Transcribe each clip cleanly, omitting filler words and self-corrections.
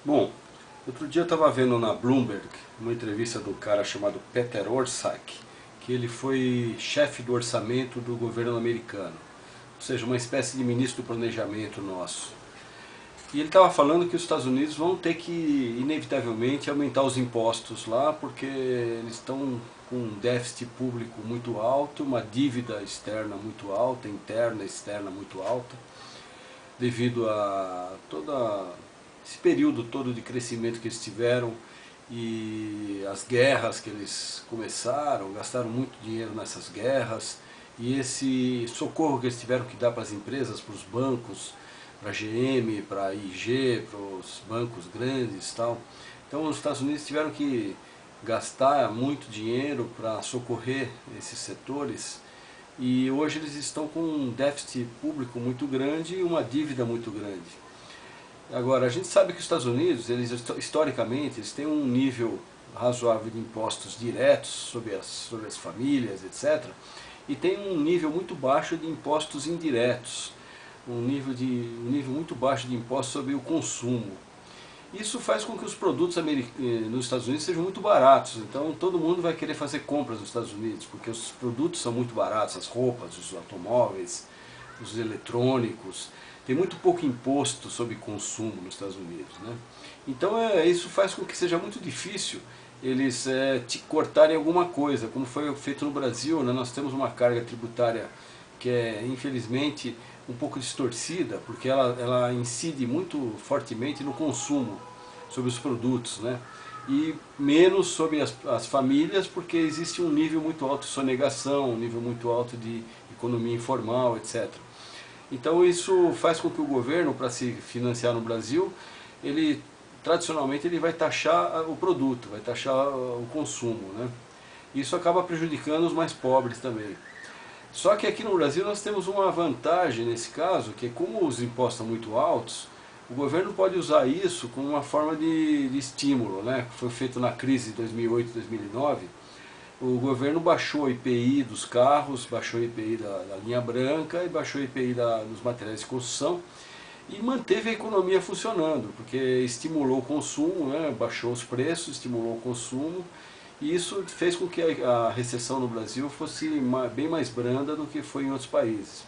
Bom, outro dia eu estava vendo na Bloomberg uma entrevista do cara chamado Peter Orszag, que ele foi chefe do orçamento do governo americano, ou seja, uma espécie de ministro do planejamento nosso. E ele estava falando que os Estados Unidos vão ter que, inevitavelmente, aumentar os impostos lá, porque eles estão com um déficit público muito alto, uma dívida externa muito alta, interna e externa muito alta, devido a todo esse período todo de crescimento que eles tiveram e as guerras que eles começaram, gastaram muito dinheiro nessas guerras, e esse socorro que eles tiveram que dar para as empresas, para os bancos, para a GM, para a IG, para os bancos grandes e tal. Então os Estados Unidos tiveram que gastar muito dinheiro para socorrer esses setores, e hoje eles estão com um déficit público muito grande e uma dívida muito grande. Agora, a gente sabe que os Estados Unidos, eles, historicamente, eles têm um nível razoável de impostos diretos sobre as famílias, etc. E tem um nível muito baixo de impostos indiretos, um nível muito baixo de impostos sobre o consumo. Isso faz com que os produtos nos Estados Unidos sejam muito baratos, então todo mundo vai querer fazer compras nos Estados Unidos, porque os produtos são muito baratos, as roupas, os automóveis, os eletrônicos, tem muito pouco imposto sobre consumo nos Estados Unidos, né? Então isso faz com que seja muito difícil eles te cortarem alguma coisa, como foi feito no Brasil, né? Nós temos uma carga tributária que é, infelizmente, um pouco distorcida, porque ela incide muito fortemente no consumo, sobre os produtos, né? E menos sobre as famílias, porque existe um nível muito alto de sonegação, um nível muito alto de economia informal, etc. Então isso faz com que o governo, para se financiar no Brasil, ele tradicionalmente ele vai taxar o produto, vai taxar o consumo, né? Isso acaba prejudicando os mais pobres também. Só que aqui no Brasil nós temos uma vantagem nesse caso, que é como os impostos são muito altos, o governo pode usar isso como uma forma de estímulo, né? Foi feito na crise de 2008, 2009, o governo baixou o IPI dos carros, baixou o IPI da linha branca e baixou o IPI dos materiais de construção e manteve a economia funcionando, porque estimulou o consumo, né? Baixou os preços, estimulou o consumo, e isso fez com que a recessão no Brasil fosse bem mais branda do que foi em outros países.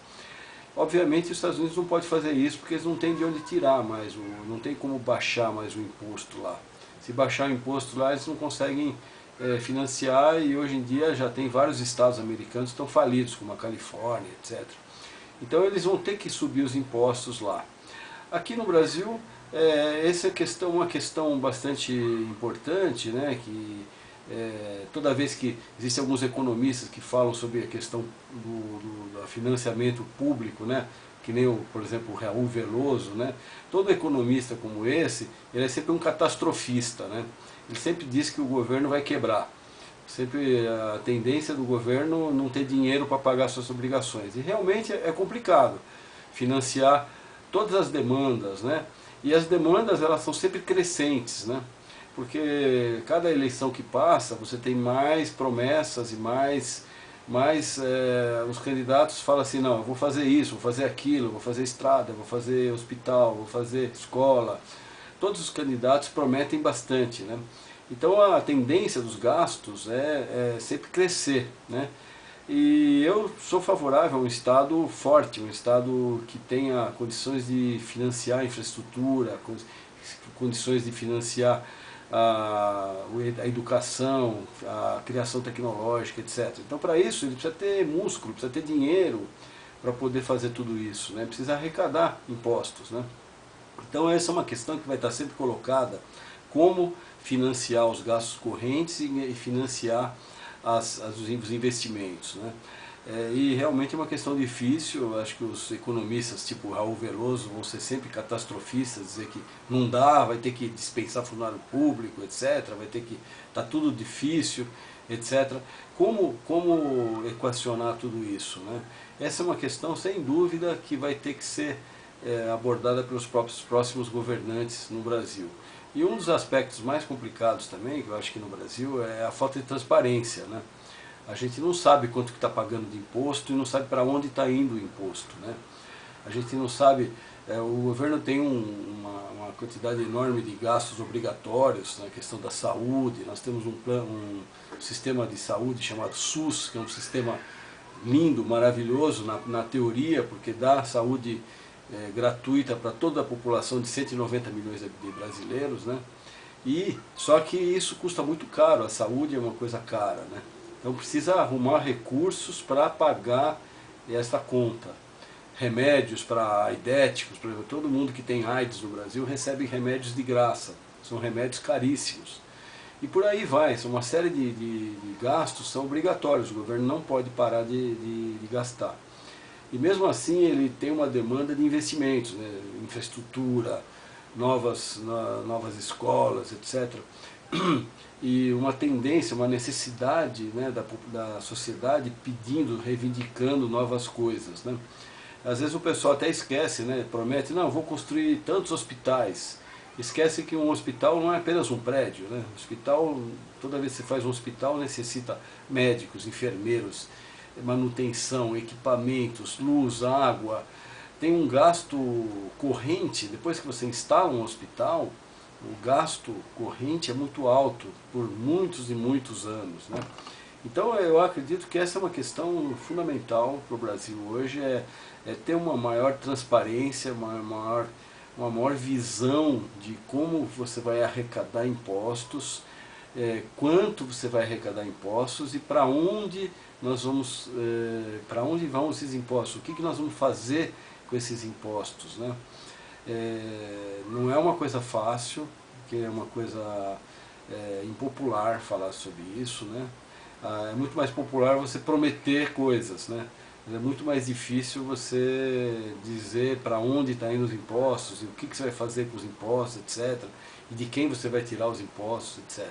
Obviamente os Estados Unidos não podem fazer isso porque eles não têm de onde tirar mais, não tem como baixar mais o imposto lá. Se baixar o imposto lá, eles não conseguem financiar, e hoje em dia já tem vários estados americanos que estão falidos, como a Califórnia, etc. Então eles vão ter que subir os impostos lá. Aqui no Brasil, essa é uma questão bastante importante, né, que toda vez que existem alguns economistas que falam sobre a questão do financiamento público, né, que nem, por exemplo, o Raul Veloso, né, todo economista como esse, ele é sempre um catastrofista, né, ele sempre diz que o governo vai quebrar, sempre a tendência do governo não ter dinheiro para pagar suas obrigações, e realmente é complicado financiar todas as demandas, né, e as demandas elas são sempre crescentes, né, porque cada eleição que passa você tem mais promessas e mais os candidatos falam assim, não, eu vou fazer isso, vou fazer aquilo, vou fazer estrada, vou fazer hospital, vou fazer escola. Todos os candidatos prometem bastante, né? Então a tendência dos gastos é sempre crescer, né? E eu sou favorável a um Estado forte, um Estado que tenha condições de financiar a infraestrutura, condições de financiar a educação, a criação tecnológica, etc. Então, para isso, ele precisa ter músculo, precisa ter dinheiro para poder fazer tudo isso, né? Precisa arrecadar impostos, né? Então, essa é uma questão que vai estar sempre colocada, como financiar os gastos correntes e financiar os investimentos, né? E realmente é uma questão difícil. Eu acho que os economistas tipo Raul Veloso vão ser sempre catastrofistas, dizer que não dá, vai ter que dispensar funcionário público, etc., vai ter que, tá tudo difícil, etc. Como equacionar tudo isso, né? Essa é uma questão, sem dúvida, que vai ter que ser abordada pelos próximos governantes no Brasil. E um dos aspectos mais complicados também, que eu acho que no Brasil, é a falta de transparência, né? A gente não sabe quanto que está pagando de imposto e não sabe para onde está indo o imposto, né? A gente não sabe O governo tem uma quantidade enorme de gastos obrigatórios na questão da saúde. Nós temos um sistema de saúde chamado SUS, que é um sistema lindo, maravilhoso na teoria, porque dá saúde gratuita para toda a população de 190 milhões de brasileiros, né? Só que isso custa muito caro, a saúde é uma coisa cara, né? Então precisa arrumar recursos para pagar essa conta. Remédios para aidéticos, por exemplo, todo mundo que tem AIDS no Brasil recebe remédios de graça, são remédios caríssimos. E por aí vai, são uma série de gastos são obrigatórios, o governo não pode parar de gastar. E mesmo assim ele tem uma demanda de investimentos, né? Infraestrutura, novas escolas, etc. E uma tendência, uma necessidade, né, da sociedade pedindo, reivindicando novas coisas, né? Às vezes o pessoal até esquece, né, promete, não, vou construir tantos hospitais. Esquece que um hospital não é apenas um prédio, né? Hospital, toda vez que você faz um hospital, necessita médicos, enfermeiros, manutenção, equipamentos, luz, água. Tem um gasto corrente, depois que você instala um hospital, o gasto corrente é muito alto, por muitos e muitos anos, né? Então eu acredito que essa é uma questão fundamental para o Brasil hoje, é ter uma maior transparência, uma maior visão de como você vai arrecadar impostos, quanto você vai arrecadar impostos e para onde nós vamos, para onde vão esses impostos, o que nós vamos fazer com esses impostos, né? Não é uma coisa fácil, que é uma coisa impopular falar sobre isso, né? É muito mais popular você prometer coisas, né? É muito mais difícil você dizer para onde está indo os impostos, e o que você vai fazer com os impostos, etc. E de quem você vai tirar os impostos, etc.